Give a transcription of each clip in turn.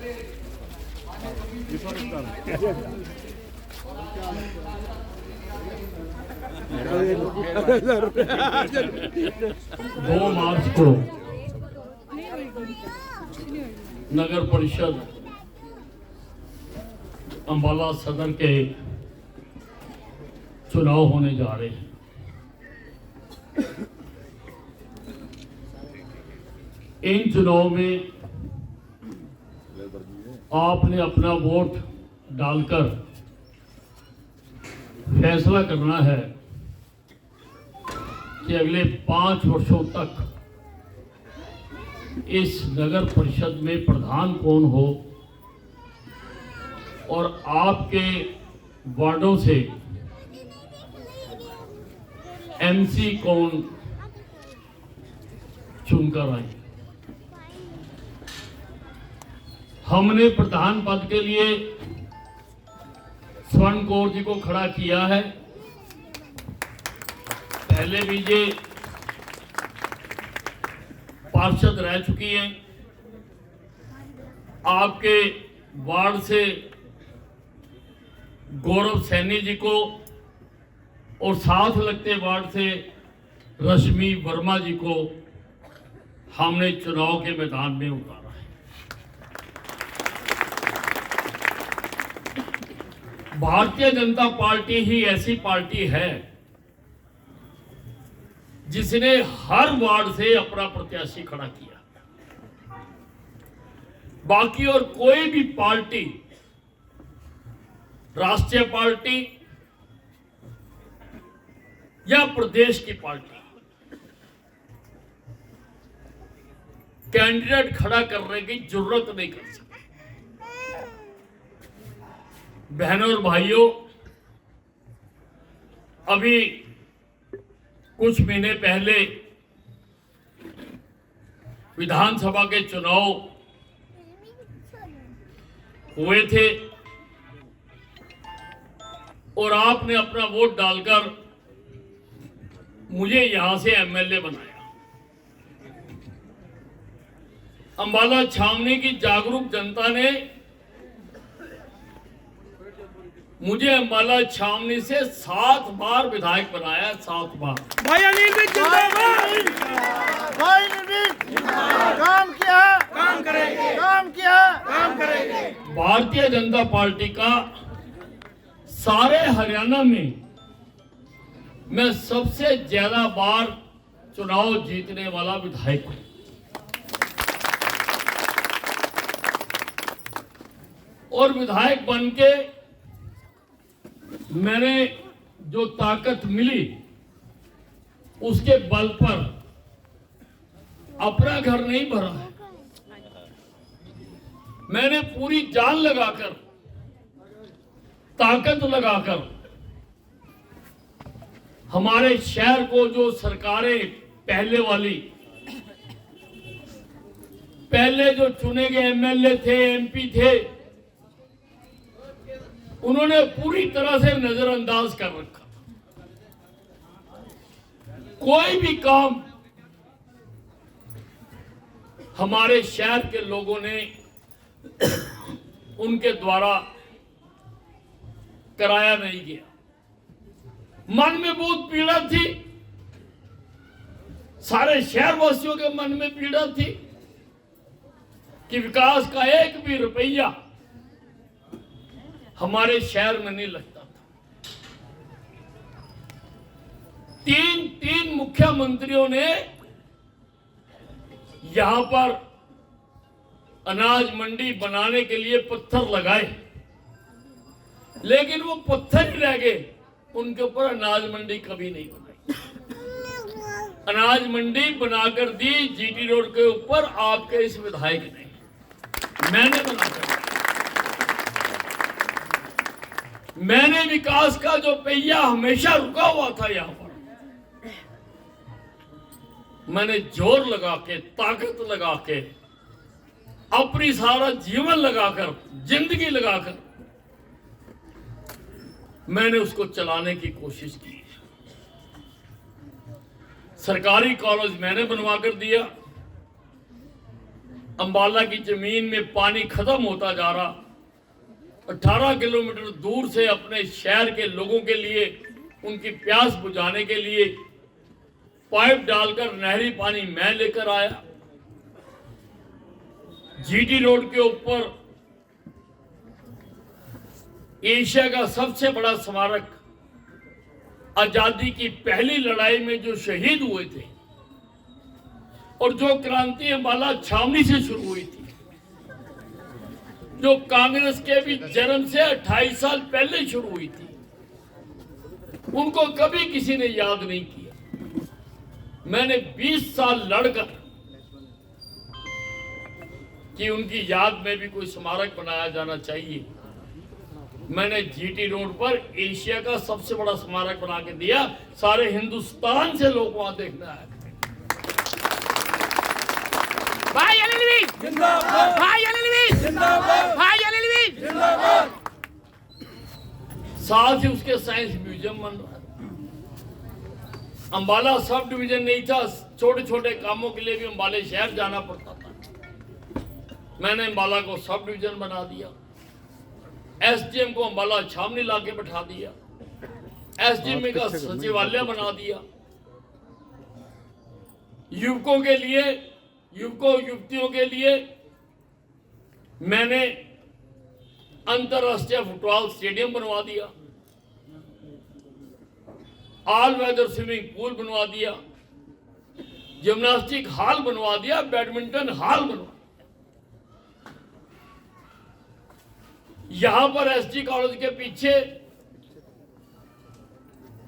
दो मार्च को नगर परिषद अंबाला सदर के चुनाव होने जा रहे हैं। इन चुनाव में आपने अपना वोट डालकर फैसला करना है कि अगले 5 वर्षों तक इस नगर परिषद में प्रधान कौन हो और आपके वार्डों से एमसी कौन चुनकर आए। हमने प्रधान पद के लिए स्वर्ण कौर जी को खड़ा किया है। पहले भी ये पार्षद रह चुकी हैं। आपके वार्ड से गौरव सैनी जी को और साथ लगते वार्ड से रश्मि वर्मा जी को हमने चुनाव के मैदान में उतारा है। भारतीय जनता पार्टी ही ऐसी पार्टी है जिसने हर वार्ड से अपना प्रत्याशी खड़ा किया। बाकी और कोई भी पार्टी, राष्ट्रीय पार्टी या प्रदेश की पार्टी, कैंडिडेट खड़ा करने की जरूरत नहीं कर सकती। बहनों और भाइयों, अभी कुछ महीने पहले विधानसभा के चुनाव हुए थे और आपने अपना वोट डालकर मुझे यहां से एमएलए बनाया। अंबाला छावनी की जागरूक जनता ने मुझे अंबाला छावनी से 7 बार विधायक बनाया। 7 बार। भाई अनिल भी जिंदाबाद। भाई अनिल काम किया, काम करेंगे, काम किया, काम करेंगे। भारतीय जनता पार्टी का सारे हरियाणा में मैं सबसे ज्यादा बार चुनाव जीतने वाला विधायक हूं। और विधायक बनके मैंने जो ताकत मिली उसके बल पर अपना घर नहीं भरा है। मैंने पूरी जान लगाकर, ताकत लगाकर हमारे शहर को, जो सरकारें पहले जो चुने गए एमएलए थे, एमपी थे, उन्होंने पूरी तरह से नजरअंदाज कर रखा। कोई भी काम हमारे शहर के लोगों ने उनके द्वारा कराया नहीं गया। मन में बहुत पीड़ा थी, सारे शहरवासियों के मन में पीड़ा थी कि विकास का एक भी रुपया हमारे शहर में नहीं लगता था। 3 मुख्यमंत्रियों ने यहां पर अनाज मंडी बनाने के लिए पत्थर लगाए, लेकिन वो पत्थर ही रह गए, उनके ऊपर अनाज मंडी कभी नहीं बनाई। अनाज मंडी बनाकर दी जीटी रोड के ऊपर आपके इस विधायक ने, मैंने बनाकर। मैंने विकास का जो पहिया हमेशा रुका हुआ था यहां पर, मैंने जोर लगा के, ताकत लगा के, अपनी सारा जीवन लगाकर, जिंदगी लगाकर मैंने उसको चलाने की कोशिश की। सरकारी कॉलेज मैंने बनवा कर दिया, अंबाला की जमीन में पानी खत्म होता जा रहा, 18 किलोमीटर दूर से अपने शहर के लोगों के लिए, उनकी प्यास बुझाने के लिए पाइप डालकर नहरी पानी मैं लेकर आया। जीटी रोड के ऊपर एशिया का सबसे बड़ा स्मारक, आजादी की पहली लड़ाई में जो शहीद हुए थे और जो क्रांति अंबाला छावनी से शुरू हुई थी, जो कांग्रेस के भी जन्म से 28 साल पहले शुरू हुई थी, उनको कभी किसी ने याद नहीं किया। मैंने 20 साल लड़कर कि उनकी याद में भी कोई स्मारक बनाया जाना चाहिए, मैंने जीटी रोड पर एशिया का सबसे बड़ा स्मारक बना के दिया। सारे हिंदुस्तान से लोग वहां देखने आए। भाई एलएलबी जिंदाबाद, भाई एलएलबी जिंदाबाद, भाई एलएलबी जिंदाबाद। साथ ही उसके साइंस म्यूजियम बन रहा है। अंबाला सब डिवीजन नहीं था, छोटे छोटे कामों के लिए भी अंबाला शहर जाना पड़ता था। मैंने अंबाला को सब डिवीजन बना दिया। एसडीएम को अंबाला छावनी लाके बैठा दिया, एसडीएम का सचिवालय बना दिया। युवकों के लिए, युवकों युवतियों के लिए मैंने अंतरराष्ट्रीय फुटबॉल स्टेडियम बनवा दिया, ऑल वेदर स्विमिंग पूल बनवा दिया, जिम्नास्टिक हॉल बनवा दिया, बैडमिंटन हॉल बनवा दिया। यहां पर एसडी कॉलेज के पीछे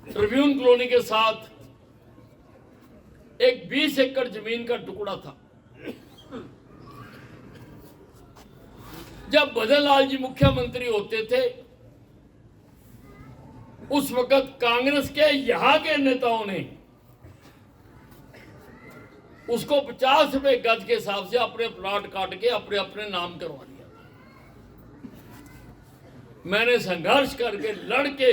ट्रिब्यून कॉलोनी के साथ एक 20 एकड़ जमीन का टुकड़ा था। जब भजन लाल जी मुख्यमंत्री होते थे, उस वक्त कांग्रेस के यहां के नेताओं ने उसको 50 रुपए गज के हिसाब से अपने प्लॉट काट के अपने अपने नाम करवा दिया। मैंने संघर्ष करके लड़के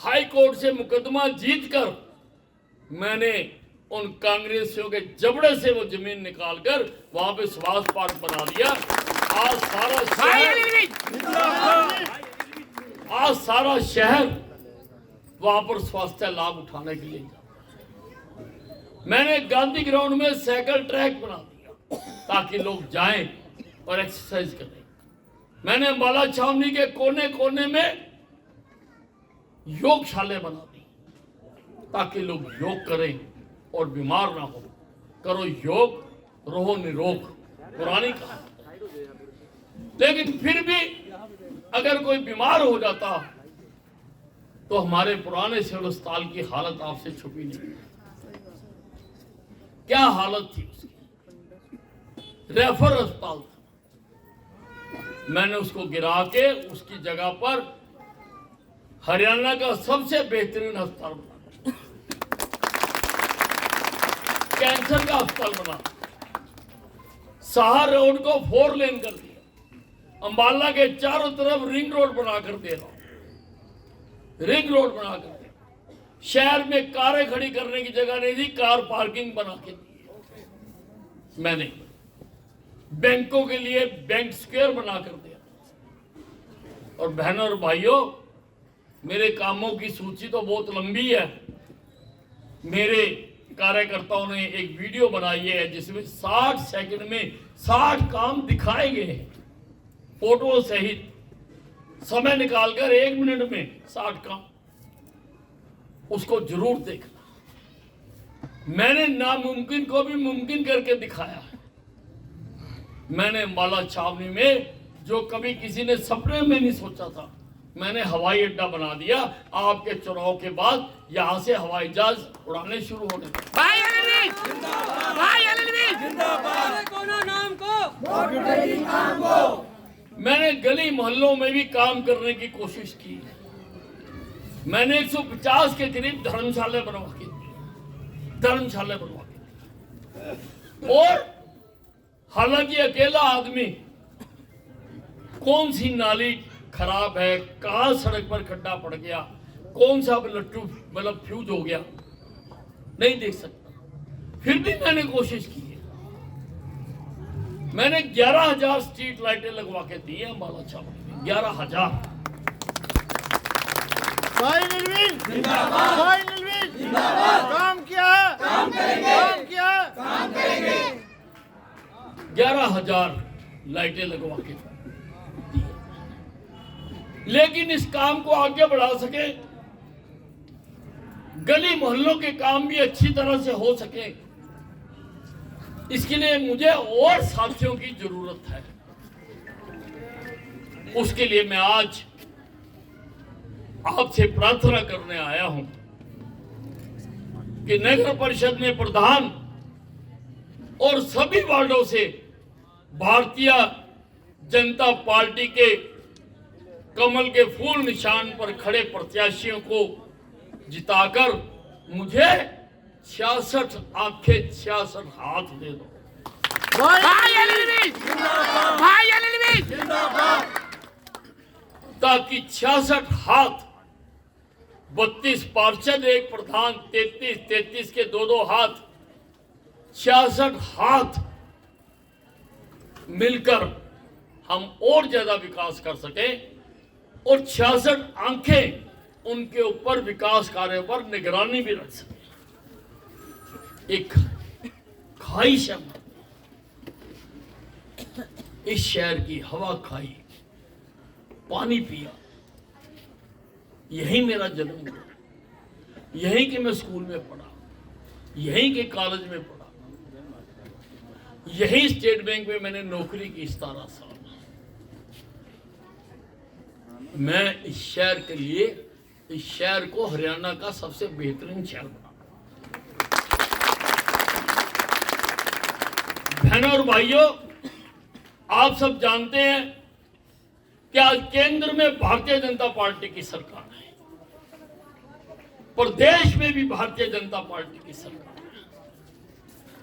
हाई कोर्ट से मुकदमा जीतकर मैंने उन कांग्रेसियों के जबड़े से वो जमीन निकालकर वहां पे सुभाष पार्क बना दिया। आज सारा शहर वहां पर स्वास्थ्य लाभ उठाने के लिए जाता। मैंने गांधी ग्राउंड में साइकिल ट्रैक बना दिया ताकि लोग जाएं और एक्सरसाइज करें। मैंने अंबाला छावनी के कोने कोने में योगशाला बना दी ताकि लोग योग करें और बीमार ना हो। करो योग, रहो निरोग, पुरानी कहानी। लेकिन फिर भी अगर कोई बीमार हो जाता तो हमारे पुराने सिविल अस्पताल की हालत आपसे छुपी नहीं। क्या हालत थी उसकी? रेफर अस्पताल था। मैंने उसको गिरा के उसकी जगह पर हरियाणा का सबसे बेहतरीन अस्पताल बना, कैंसर का अस्पताल बना, साहा रोड को 4 लेन कर दिया, अंबाला के चारों तरफ रिंग रोड बनाकर दे रहा हूं, रिंग रोड बनाकर दे। शहर में कारें खड़ी करने की जगह नहीं थी, कार पार्किंग बना के दी मैंने। बैंकों के लिए बैंक स्क्वायर बनाकर दिया। और बहनों और भाइयों, मेरे कामों की सूची तो बहुत लंबी है। मेरे कार्यकर्ताओं ने एक वीडियो बनाई है जिसमें 60 सेकंड में 60 काम दिखाए गए हैं, फोटो सहित। समय निकालकर 1 मिनट में 60 काम, उसको जरूर देखना। मैंने नामुमकिन को भी मुमकिन करके दिखाया है। मैंने अंबाला छावनी में जो कभी किसी ने सपने में नहीं सोचा था, मैंने हवाई अड्डा बना दिया। आपके चुनाव के बाद यहां से हवाई जहाज उड़ाने शुरू होने लगे। भाई एलएलबी भाई एलएलबी जिंदाबाद। कोनो नाम को मैंने गली मोहल्लों में भी काम करने की कोशिश की। मैंने 150 के करीब धर्मशाला बनवा के दी। और हालांकि अकेला आदमी कौन सी नाली खराब है, कहां सड़क पर खड्डा पड़ गया, कौन सा लट्टू बल्ब फ्यूज हो गया, नहीं देख सकता। फिर भी मैंने कोशिश की है। मैंने 11,000 स्ट्रीट लाइटें लगवा के दी हैं अम्बाला छावनी में, 11,000। भाई निर्वीर जिंदाबाद, भाई निर्वीर जिंदाबाद। काम किया है, काम करेंगे, काम किया है, काम करेंगे। 11,000 लाइटें लगवा के दी हैं। लेकिन इस काम को आगे बढ़ा सके, गली मोहल्लों के काम भी अच्छी तरह से हो सके, इसके लिए मुझे और साथियों की जरूरत है। उसके लिए मैं आज आपसे प्रार्थना करने आया हूं कि नगर परिषद में प्रधान और सभी वार्डों से भारतीय जनता पार्टी के कमल के फूल निशान पर खड़े प्रत्याशियों को जिताकर मुझे 66 आंखें 66 हाथ दे दो। भाई एलएलबी जिंदाबाद, ताकि 66 हाथ, 32 पार्षद, एक प्रधान, 33 के 2-2 हाथ, 66 हाथ मिलकर हम और ज्यादा विकास कर सके और 66 आंखें उनके ऊपर विकास कार्यों पर निगरानी भी रख सके। एक ख्वाहिश है, इस शहर की हवा खाई, पानी पिया, यही मेरा जन्म हुआ, यहीं के मैं स्कूल में पढ़ा, यहीं के कॉलेज में पढ़ा, यही स्टेट बैंक में मैंने नौकरी की 17 साल। मैं इस शहर के लिए, इस शहर को हरियाणा का सबसे बेहतरीन शहर बना। बहनों और भाइयों, आप सब जानते हैं कि आज केंद्र में भारतीय जनता पार्टी की सरकार है, प्रदेश में भी भारतीय जनता पार्टी की सरकार है।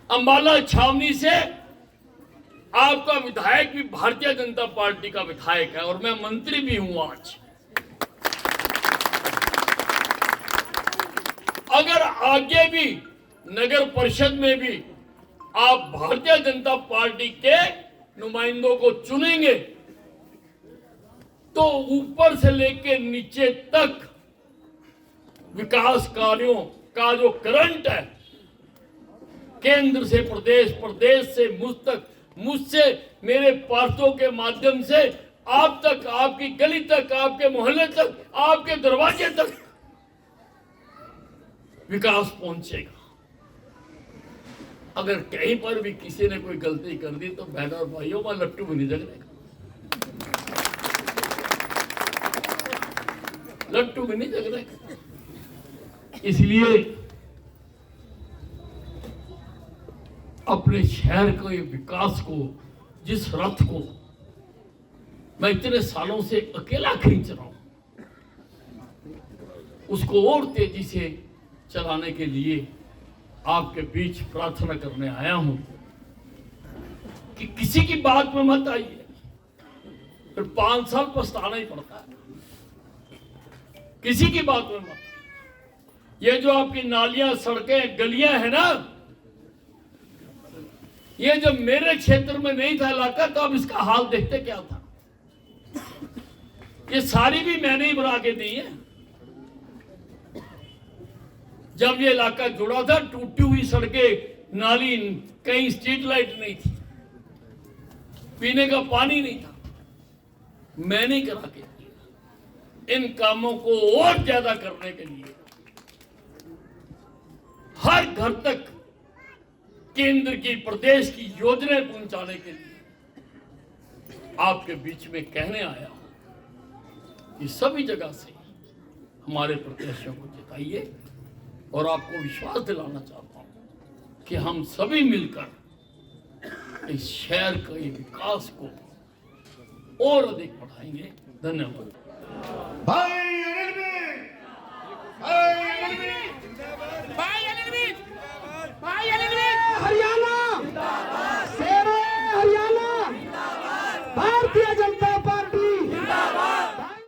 अम्बाला छावनी से आपका विधायक भी भारतीय जनता पार्टी का विधायक है और मैं मंत्री भी हूं आज। अगर आगे भी नगर परिषद में भी आप भारतीय जनता पार्टी के नुमाइंदों को चुनेंगे तो ऊपर से लेकर नीचे तक विकास कार्यों का जो करंट है, केंद्र से प्रदेश, प्रदेश से मुझ तक, मुझसे मेरे पार्षदों के माध्यम से आप तक, आपकी गली तक, आपके मोहल्ले तक, आपके दरवाजे तक विकास पहुंचेगा। अगर कहीं पर भी किसी ने कोई गलती कर दी तो बहनों और भाइयों, वहां लट्टू भी नहीं जगेगा, लट्टू भी नहीं जगेगा। इसलिए अपने शहर के विकास को, जिस रथ को मैं इतने सालों से अकेला खींच रहा हूं, उसको और तेजी से चलाने के लिए आपके बीच प्रार्थना करने आया हूं कि किसी की बात में मत आइए, फिर 5 साल पछताना ही पड़ता है। किसी की बात में मत। ये जो आपकी नालियां, सड़कें, गलियां हैं ना, ये जब मेरे क्षेत्र में नहीं था इलाका, तो अब इसका हाल देखते क्या था। ये सारी भी मैंने ही बना के दी है। जब ये इलाका जुड़ा था, टूटी हुई सड़कें, नाली, कहीं स्ट्रीट लाइट नहीं थी, पीने का पानी नहीं था, मैंने करा के दिया। इन कामों को और ज्यादा करने के लिए, हर घर तक केंद्र की, प्रदेश की योजनाएं पहुंचाने के लिए आपके बीच में कहने आया हूं कि सभी जगह से हमारे प्रत्याशियों को जिताइए और आपको विश्वास दिलाना चाहता हूं कि हम सभी मिलकर इस शहर के विकास को और अधिक बढ़ाएंगे। धन्यवाद।